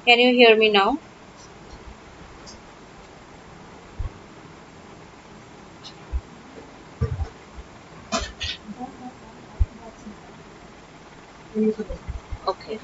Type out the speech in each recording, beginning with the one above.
Can you hear me now? Okay.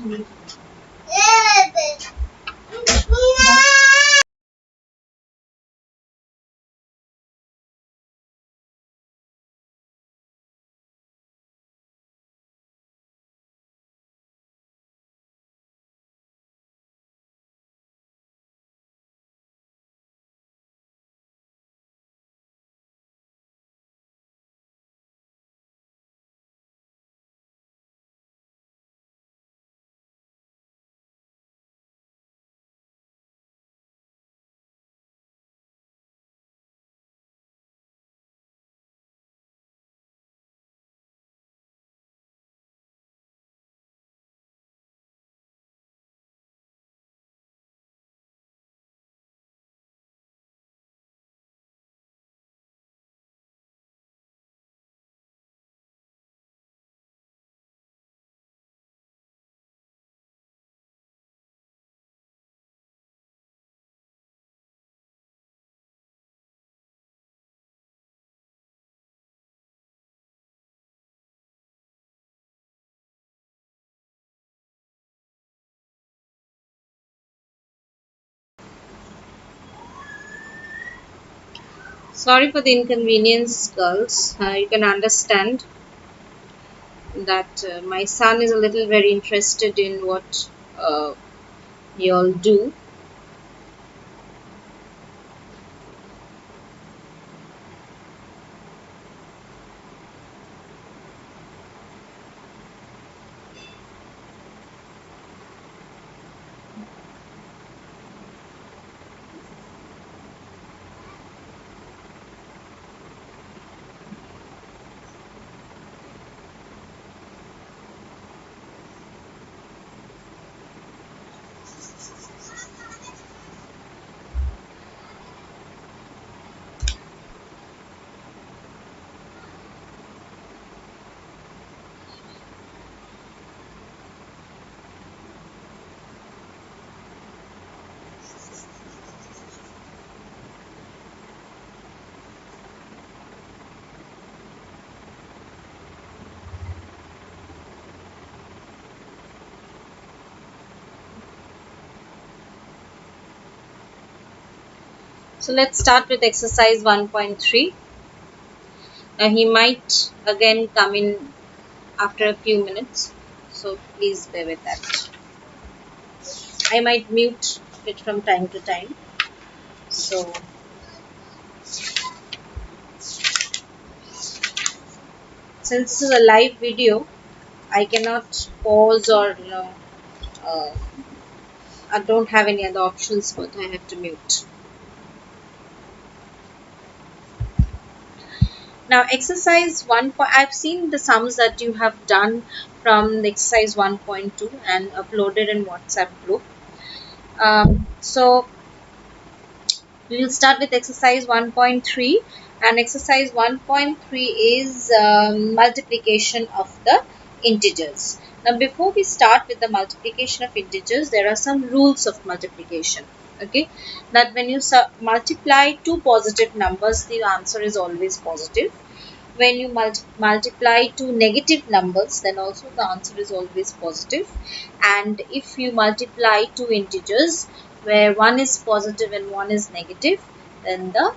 Sorry for the inconvenience, girls. You can understand that my son is a little very interested in what you all do. So let's start with exercise 1.3. Now he might again come in after a few minutes, so please bear with that. I might mute it from time to time. So since this is a live video, I cannot pause or uh, I don't have any other options, but I have to mute. Now exercise 1. I've seen the sums that you have done from the exercise 1.2 and uploaded in WhatsApp group. So we will start with exercise 1.3, and exercise 1.3 is multiplication of the integers. Now before we start with the multiplication of integers, there are some rules of multiplication. Okay, that when you multiply two positive numbers, the answer is always positive. When you multiply two negative numbers, then also the answer is always positive. And if you multiply two integers where one is positive and one is negative, then the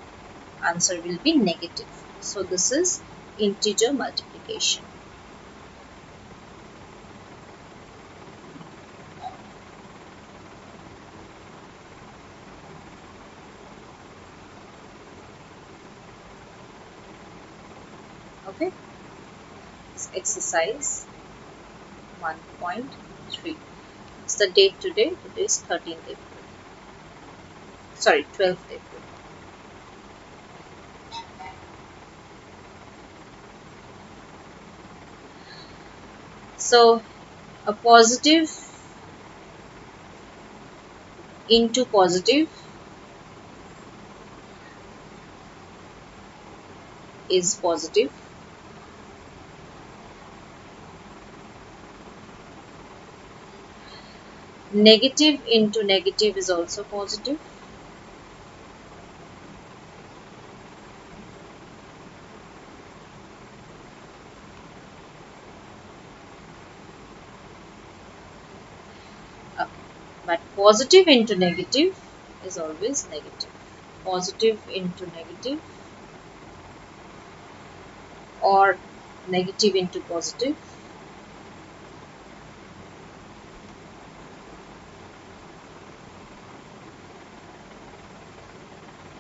answer will be negative. So this is integer multiplication. Okay, it's exercise 1.3. It's the date today. Today is 13th April. Sorry, 12th April. So a positive into positive is positive. Negative into negative is also positive. Okay. But positive into negative is always negative. Positive into negative or negative into positive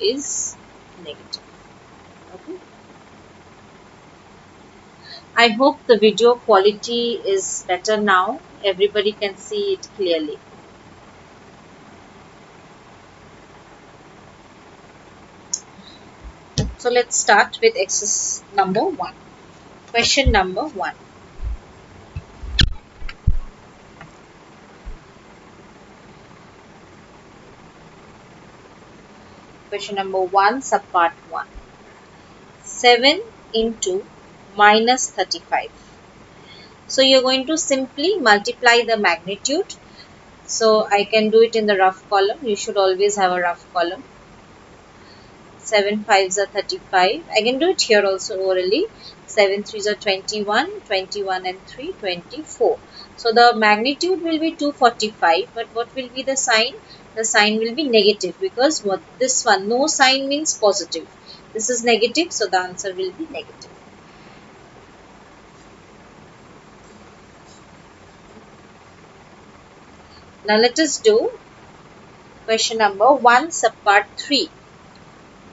is negative. Okay. I hope the video quality is better now. Everybody can see it clearly. So let's start with exercise number 1. Question number 1. Question number 1, subpart 1. 7 into minus 35. So you're going to simply multiply the magnitude. So I can do it in the rough column. You should always have a rough column. 7 5s are 35. I can do it here also orally. 7 3s are 21. 21 and 3, 24. So the magnitude will be 245. But what will be the sign? The sign will be negative, because what this one, no sign means positive. This is negative, so the answer will be negative. Now let us do question number 1 subpart 3.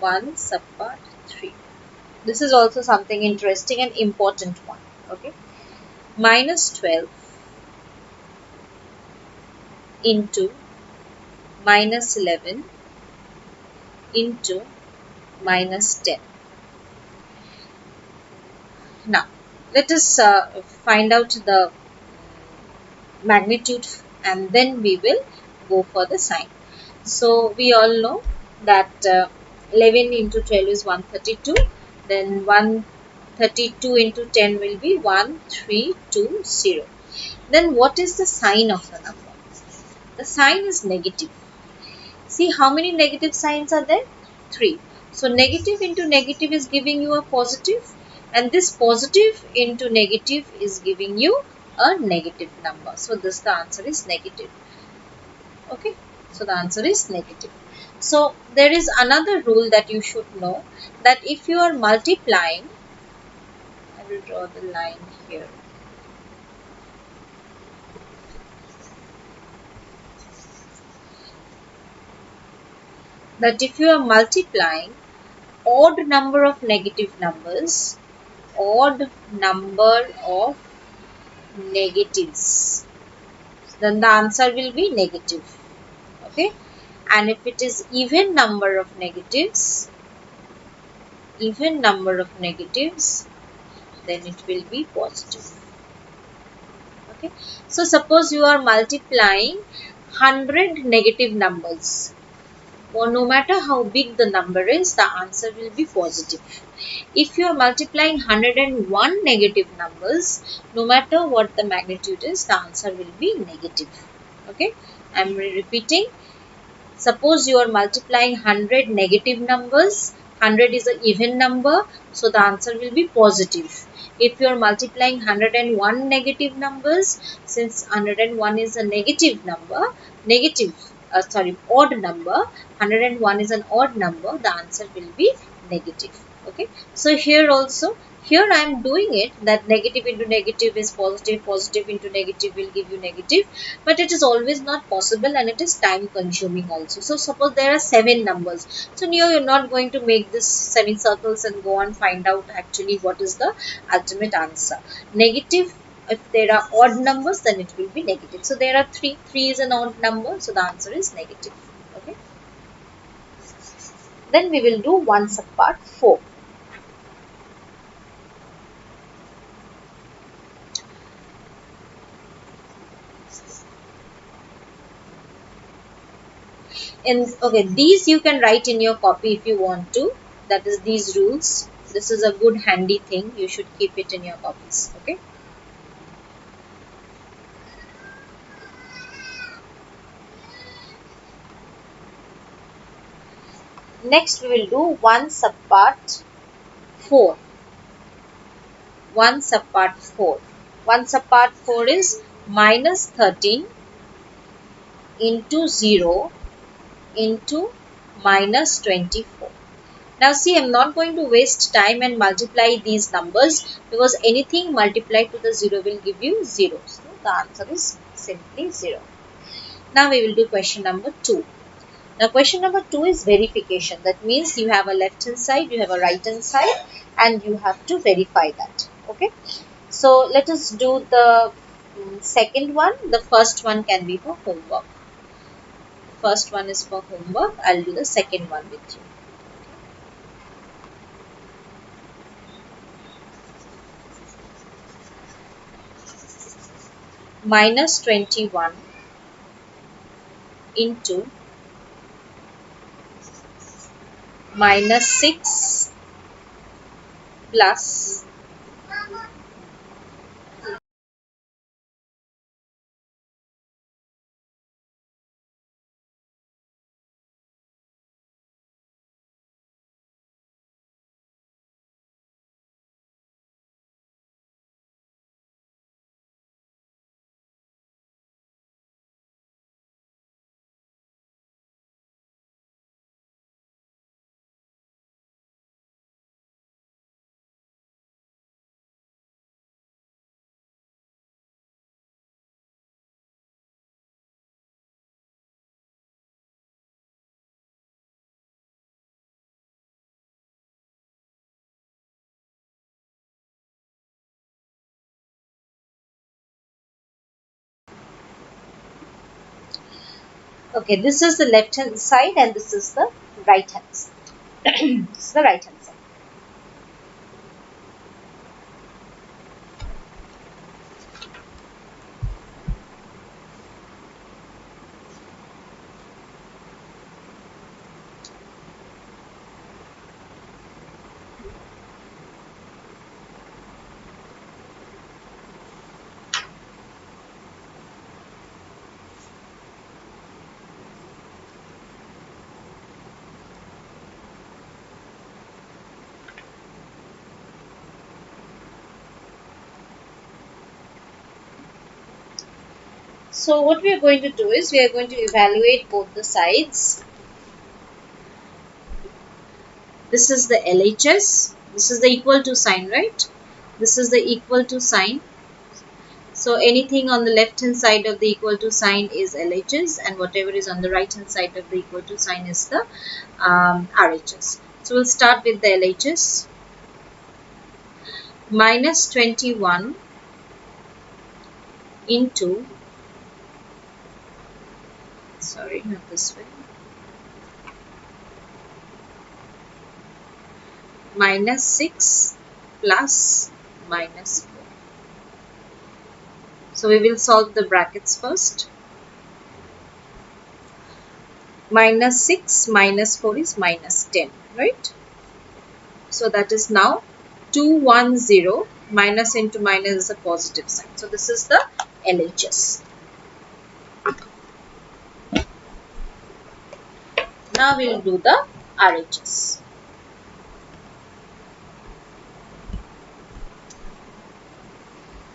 1 subpart 3. This is also something interesting and important one. Okay. Minus 12 into minus 11 into minus 10. Now let us find out the magnitude and then we will go for the sign. So we all know that 11 into 12 is 132. Then 132 into 10 will be 1320. Then what is the sign of the number? The sign is negative. See how many negative signs are there? 3. So negative into negative is giving you a positive, and this positive into negative is giving you a negative number. So this the answer is negative. Okay. So the answer is negative. So there is another rule that you should know, that if you are multiplying, I will draw the line here. That if you are multiplying odd number of negative numbers, odd number of negatives, then the answer will be negative. Okay. And if it is even number of negatives, then it will be positive. Okay. So suppose you are multiplying 100 negative numbers. Or no matter how big the number is, the answer will be positive. If you are multiplying 101 negative numbers, no matter what the magnitude is, the answer will be negative. Okay. I am repeating. Suppose you are multiplying 100 negative numbers. 100 is an even number, so the answer will be positive. If you are multiplying 101 negative numbers, since 101 is a negative number, odd number, 101 is an odd number, the answer will be negative. Okay. So here also, here I am doing it that negative into negative is positive, positive into negative will give you negative, but it is always not possible and it is time consuming also. So suppose there are 7 numbers. So now you are not going to make this semicircles and go and find out actually what is the ultimate answer. Negative, if there are odd numbers, then it will be negative. So there are 3. 3 is an odd number, so the answer is negative. Okay. Then we will do 1 subpart 4. Okay, these you can write in your copy if you want to. That is these rules. This is a good handy thing. You should keep it in your copies. Okay. Next we will do 1 subpart 4. 1 subpart 4. 1 subpart 4 is minus 13 into 0 into minus 24. Now see, I am not going to waste time and multiply these numbers, because anything multiplied to the 0 will give you 0. So the answer is simply 0. Now we will do question number 2. Now question number 2 is verification. That means you have a left hand side, you have a right hand side, and you have to verify that. Okay. So let us do the second one. The first one can be for homework. First one is for homework. I'll do the second one with you. Minus 21 into minus 6 plus okay, this is the left hand side and this is the right hand side. This is the right hand side. So what we are going to do is we are going to evaluate both the sides. This is the LHS. This is the equal to sign, right? This is the equal to sign. So anything on the left hand side of the equal to sign is LHS, and whatever is on the right hand side of the equal to sign is the RHS. So we'll start with the LHS. Minus 21 into, sorry, not this way, minus 6 plus minus 4. So we will solve the brackets first. Minus 6 minus 4 is minus 10, right? So that is now 210. Minus into minus is a positive sign. So this is the LHS. Now we will do the RHS.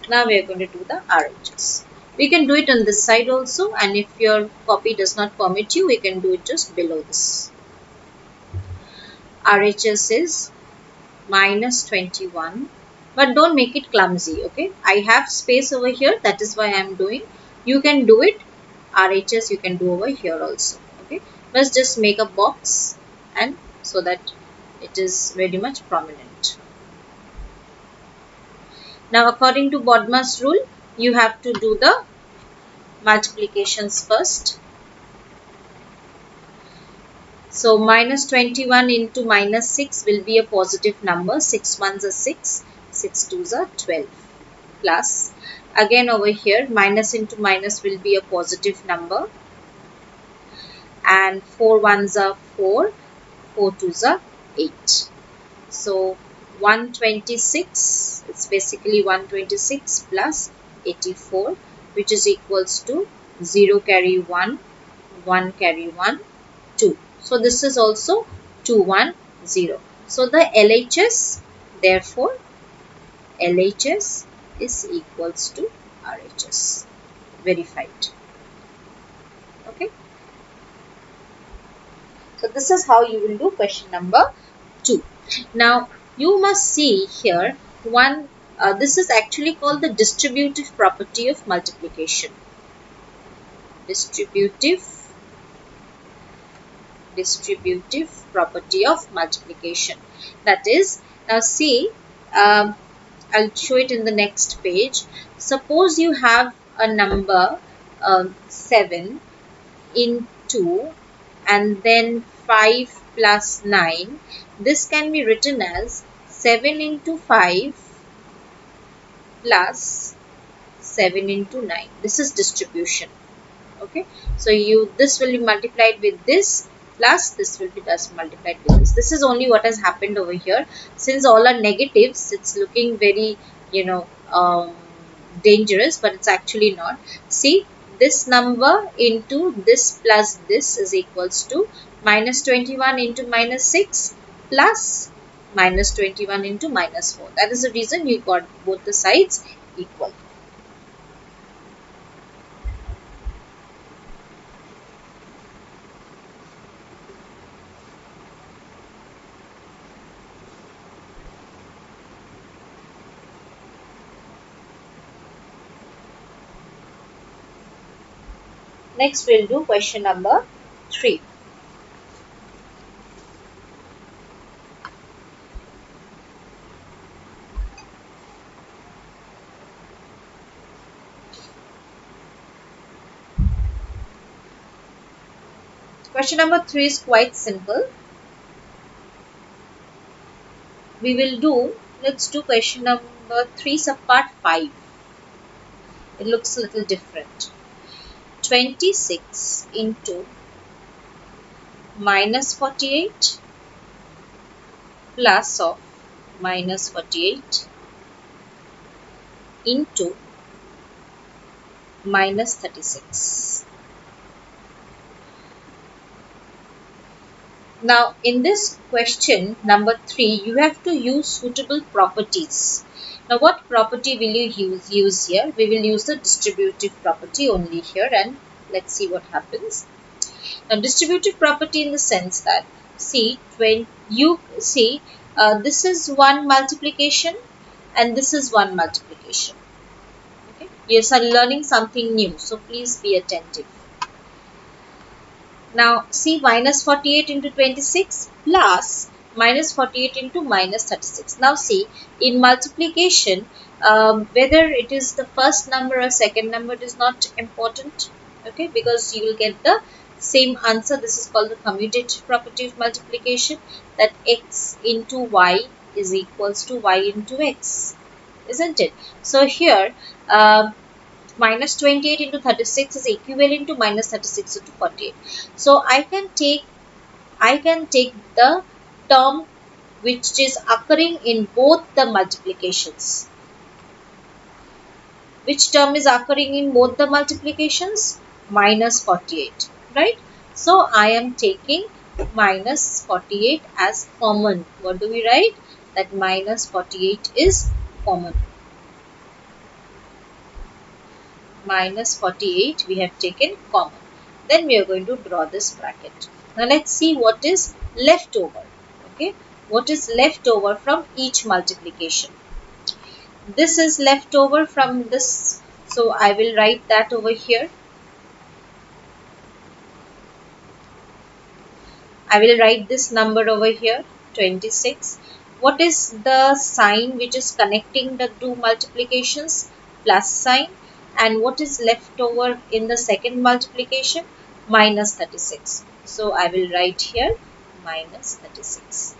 Now we are going to do the RHS. We can do it on this side also, and if your copy does not permit you, we can do it just below this. RHS is minus 21, but don't make it clumsy, okay? I have space over here, that is why I am doing. You can do it, RHS you can do over here also, okay? Let's just make a box, and so that it is very much prominent. Now according to BODMAS rule, you have to do the multiplications first. So minus 21 into minus 6 will be a positive number. 6 ones are 6, 6 twos are 12. Plus, again over here, minus into minus will be a positive number. And 4 ones are 4, 4 twos are 8. So 126, it's basically 126 plus 84, which is equals to 0 carry 1, 1 carry 1, 2. So this is also 210. So the LHS, therefore LHS is equals to RHS. Verified. Okay. So this is how you will do question number 2. Now you must see here one. This is actually called the distributive property of multiplication. Distributive property of multiplication. That is, now see, I'll show it in the next page. Suppose you have a number 7 into and then 5 plus 9. This can be written as 7 into 5 plus 7 into 9. This is distribution. Okay, so this will be multiplied with this plus this will be thus multiplied with this. This is only what has happened over here. Since all are negatives, it's looking very dangerous, but it's actually not. See, this number into this plus this is equals to minus 21 into minus 6 plus minus 21 into minus 4. That is the reason you got both the sides equal. Next, we'll do question number 3. Question number 3 is quite simple. We will do, let's do question number 3 subpart 5. It looks a little different. 26 into minus 48 plus of minus 48 into minus 36. Now in this question number 3, you have to use suitable properties. Now what property will you use here? We will use the distributive property only here, and let's see what happens. Now distributive property in the sense that, see, when you see this is one multiplication and this is one multiplication. Okay, you are learning something new, so please be attentive. Now see, minus 48 into 26 plus minus 48 into minus 36. Now see, in multiplication, whether it is the first number or second number is not important. Okay, because you will get the same answer. This is called the commutative property of multiplication, that x into y is equals to y into x, isn't it? So here minus 28 into 36 is equivalent to minus 36 into 48. So I can take the term which is occurring in both the multiplications. Which term is occurring in both the multiplications? Minus 48, right? So I am taking minus 48 as common. What do we write? That minus 48 is common. Minus 48 we have taken common. Then we are going to draw this bracket. Now let's see what is left over. Okay, what is left over from each multiplication? This is left over from this, so I will write that over here. I will write this number over here, 26. What is the sign which is connecting the two multiplications? Plus sign. And what is left over in the second multiplication? Minus 36. So I will write here minus 36.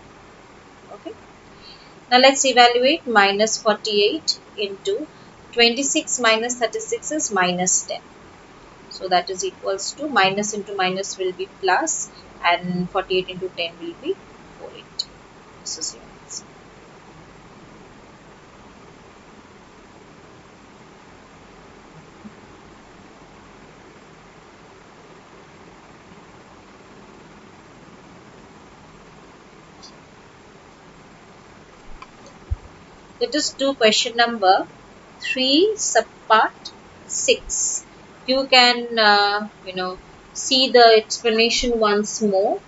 Okay. Now let's evaluate. Minus 48 into 26 minus 36 is minus 10. So that is equals to, minus into minus will be plus, and 48 into 10 will be 48. This is your answer. Let us do question number 3 subpart 6. You can see the explanation once more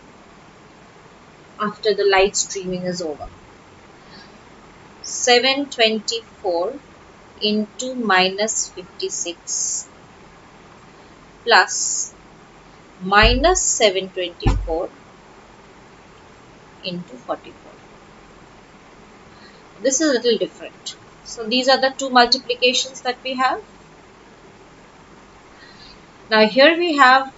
after the light streaming is over. 724 into minus 56 plus minus 724 into 44. This is a little different. So these are the two multiplications that we have. Now here we have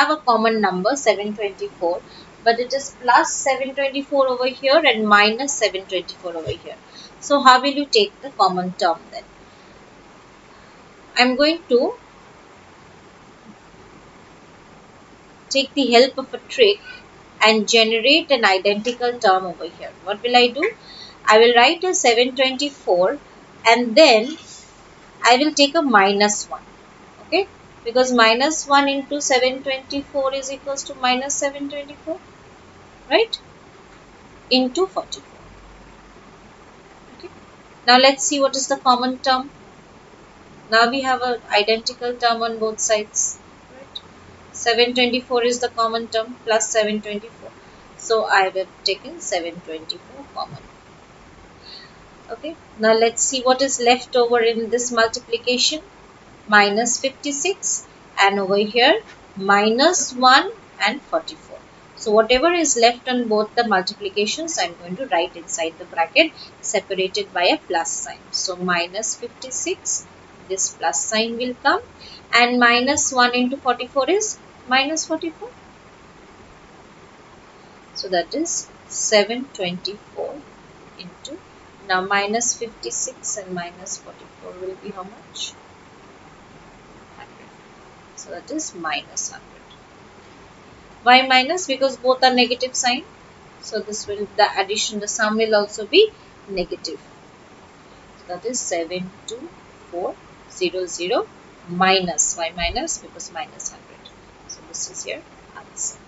a common number 724, but it is plus 724 over here and minus 724 over here. So how will you take the common term then? I am going to take the help of a trick and generate an identical term over here. What will I do? I will write a 724 and then I will take a minus 1. Okay? Because minus 1 into 724 is equals to minus 724. Right? Into 44. Okay? Now let's see what is the common term. Now we have an identical term on both sides. Right? 724 is the common term plus 724. So I have taken 724 common. Okay, now let's see what is left over in this multiplication. Minus 56 and over here minus 1 and 44. So whatever is left on both the multiplications, I am going to write inside the bracket separated by a plus sign. So minus 56, this plus sign will come, and minus 1 into 44 is minus 44. So that is 724 into, now minus 56 and minus 44 will be how much? 100. So that is minus 100. Why minus? Because both are negative sign. So this will, the addition, the sum will also be negative. So that is 72400 minus. Why minus? Because minus 100. So this is your answer.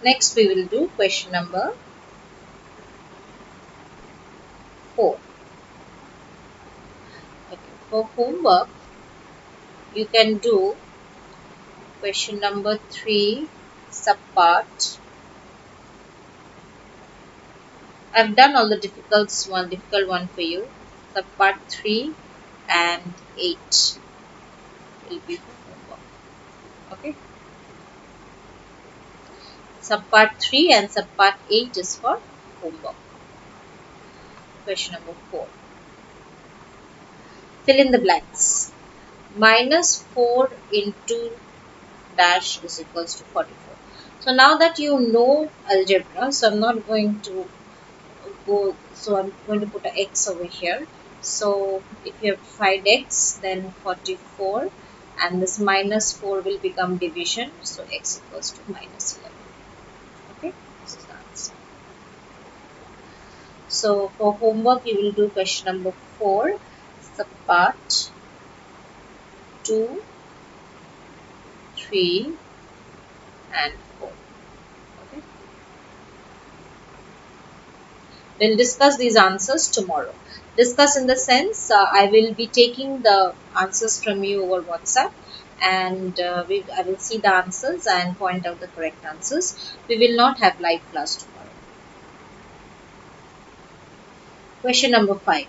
Next we will do question number 4. Okay. For homework, you can do question number 3 subpart. I've done all the difficult one for you. Subpart 3 and 8 will be for homework. Okay. Subpart 3 and subpart 8 is for homework. Question number 4. Fill in the blanks. Minus 4 into dash is equals to 44. So now that you know algebra, so I'm not going to go, so I'm going to put an x over here. So if you have 5x, then 44, and this minus 4 will become division, so x equals to minus 11. Okay, this is the answer. So for homework, you will do question number 4, subpart 2, 3 and 4. Okay. We'll discuss these answers tomorrow. Discuss in the sense, I will be taking the answers from you over WhatsApp, and I will see the answers and point out the correct answers. We will not have live class tomorrow. Question number 5.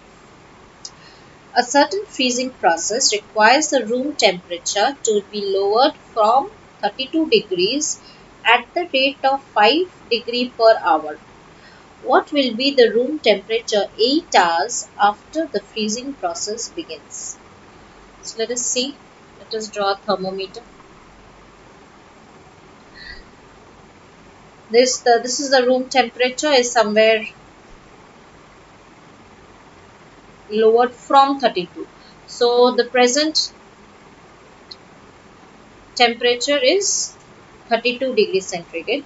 A certain freezing process requires the room temperature to be lowered from 32 degrees at the rate of 5 degrees per hour. What will be the room temperature 8 hours after the freezing process begins? So let us see. Let us draw a thermometer. This is the room temperature is somewhere lowered from 32. So the present temperature is 32 degrees centigrade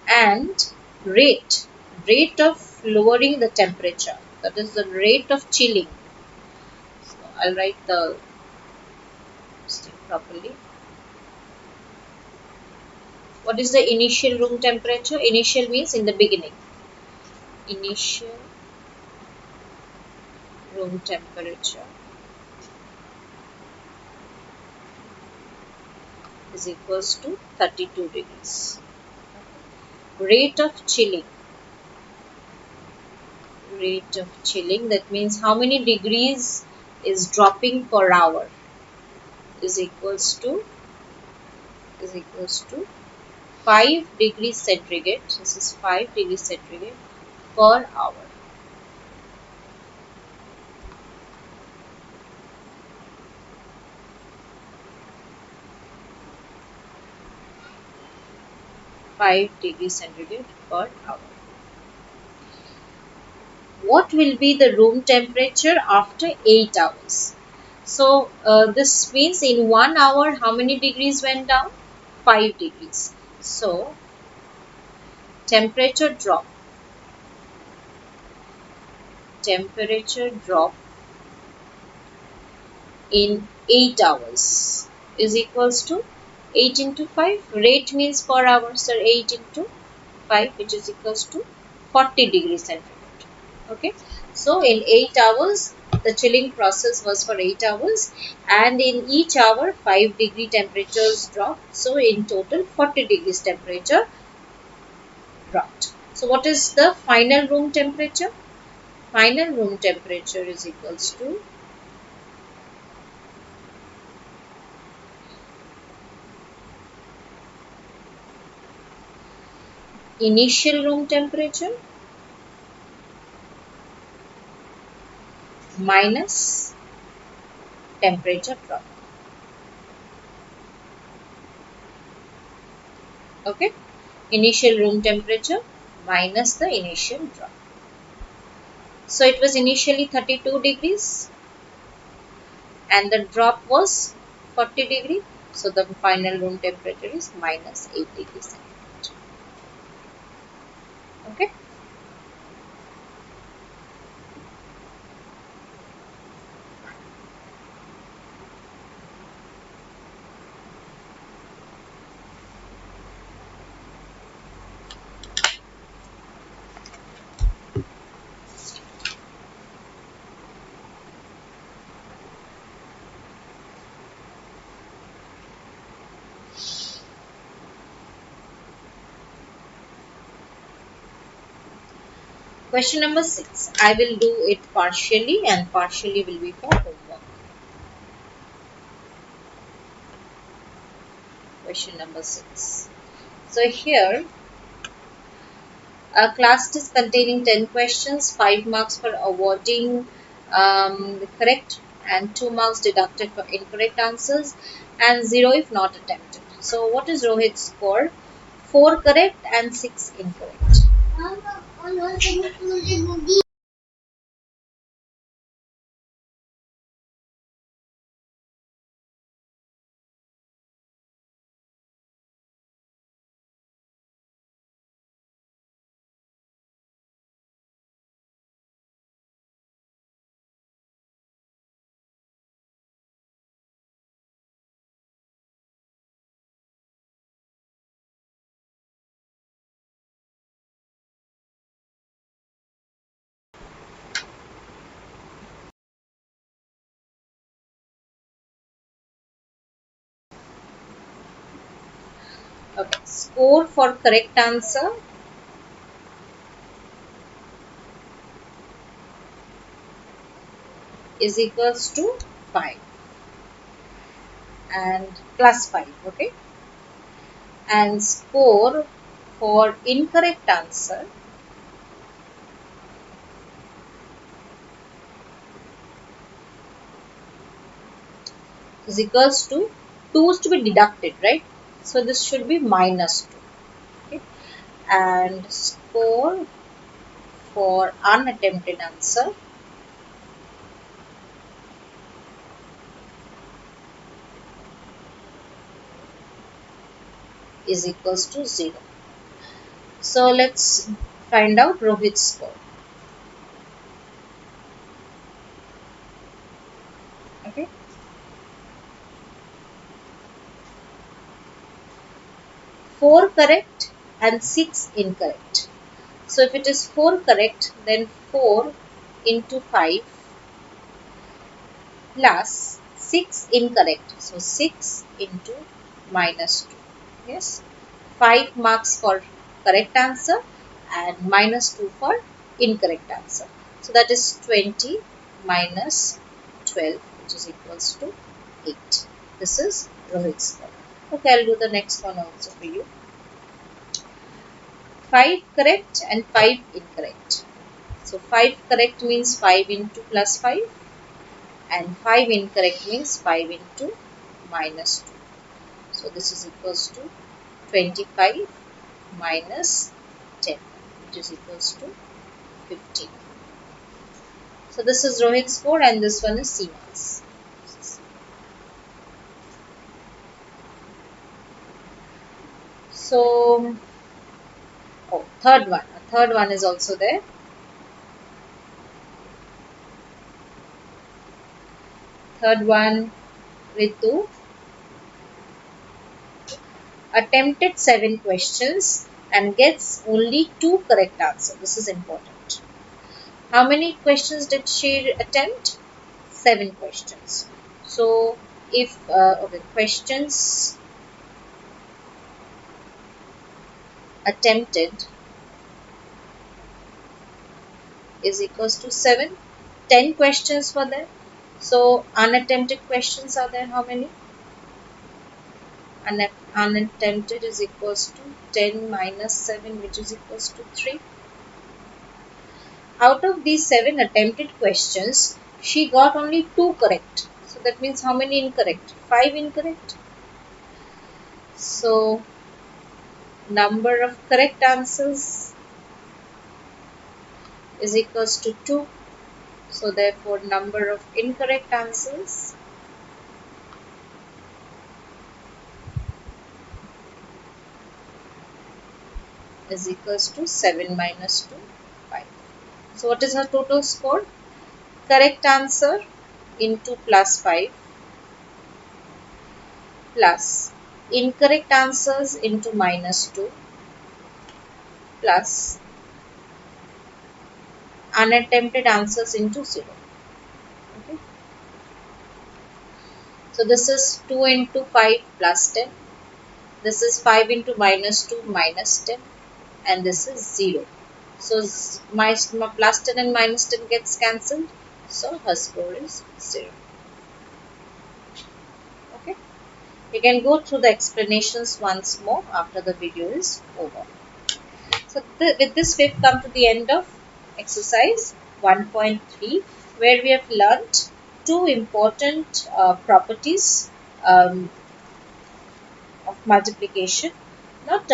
and rate rate of lowering the temperature, that is the rate of chilling. So I'll write the thing properly. What is the initial room temperature? Initial means in the beginning. Initial room temperature is equals to 32 degrees. Rate of chilling. Rate of chilling, that means how many degrees is dropping per hour, is equals to 5 degrees centigrade. This is 5 degrees centigrade per hour. Five degrees centigrade per hour. What will be the room temperature after 8 hours? So this means in 1 hour how many degrees went down? 5 degrees. So temperature drop in 8 hours is equals to 8 into 5. Rate means per hour, so 8 into 5, which is equals to 40 degrees centigrade. Okay, so in 8 hours the chilling process was for 8 hours, and in each hour 5 degree temperatures dropped, so in total 40 degrees temperature dropped. So what is the final room temperature? Final room temperature is equals to initial room temperature minus temperature drop. Okay, initial room temperature minus the initial drop. So it was initially 32 degrees and the drop was 40 degree. So the final room temperature is minus 8 degrees centigrade. Okay. Question number 6. I will do it partially and partially will be for homework. Question number 6. So here a class test containing 10 questions, 5 marks for awarding the correct and 2 marks deducted for incorrect answers and 0 if not attempted. So what is Rohit's score? 4 correct and 6 incorrect. Okay, score for correct answer is equals to 5 and plus 5. Okay, and score for incorrect answer is equals to 2 is to be deducted, right? So this should be minus 2. Okay, and score for unattempted answer is equals to 0. So let's Find out Rohit's score. Okay. 4 correct and 6 incorrect. So if it is 4 correct, then 4 into 5 plus 6 incorrect. So 6 into minus 2. Yes. 5 marks for correct answer and minus 2 for incorrect answer. So that is 20 minus 12, which is equals to 8. This is Rohit's score. Okay, I'll do the next one also for you. 5 correct and 5 incorrect. So 5 correct means 5 into plus 5 and 5 incorrect means 5 into minus 2. So this is equals to 25 minus 10, which is equals to 15. So this is Rohit's score and this one is Seema's. So, third one. A third one is also there. Third one, Ritu attempted 7 questions and gets only 2 correct answers. This is important. How many questions did she attempt? 7 questions. So, if questions attempted is equals to 7. 10 questions were there. So, unattempted questions are there. How many? Unattempted is equals to 10 minus 7, which is equals to 3. Out of these 7 attempted questions, she got only 2 correct. So that means how many incorrect? 5 incorrect. So number of correct answers is equals to 2. So therefore number of incorrect answers is equals to 7 minus 2, 5. So what is her total score? Correct answer into plus 5 plus incorrect answers into minus 2 plus unattempted answers into 0. Okay. So this is 2 into 5 plus 10. This is 5 into minus 2 minus 10. And this is 0. So my plus 10 and minus 10 gets cancelled. So her score is 0. Okay. You can go through the explanations once more after the video is over. So with this we have come to the end of exercise 1.3, where we have learnt 2 important properties of multiplication. Not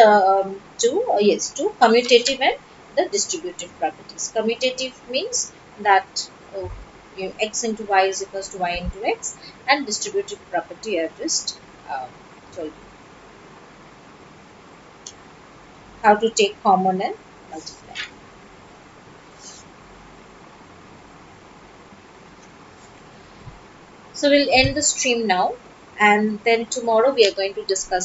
two commutative and the distributive properties. Commutative means that x into y is equals to y into x, and distributive property I have just told you how to take common and multiply. So we'll end the stream now, and then tomorrow we are going to discuss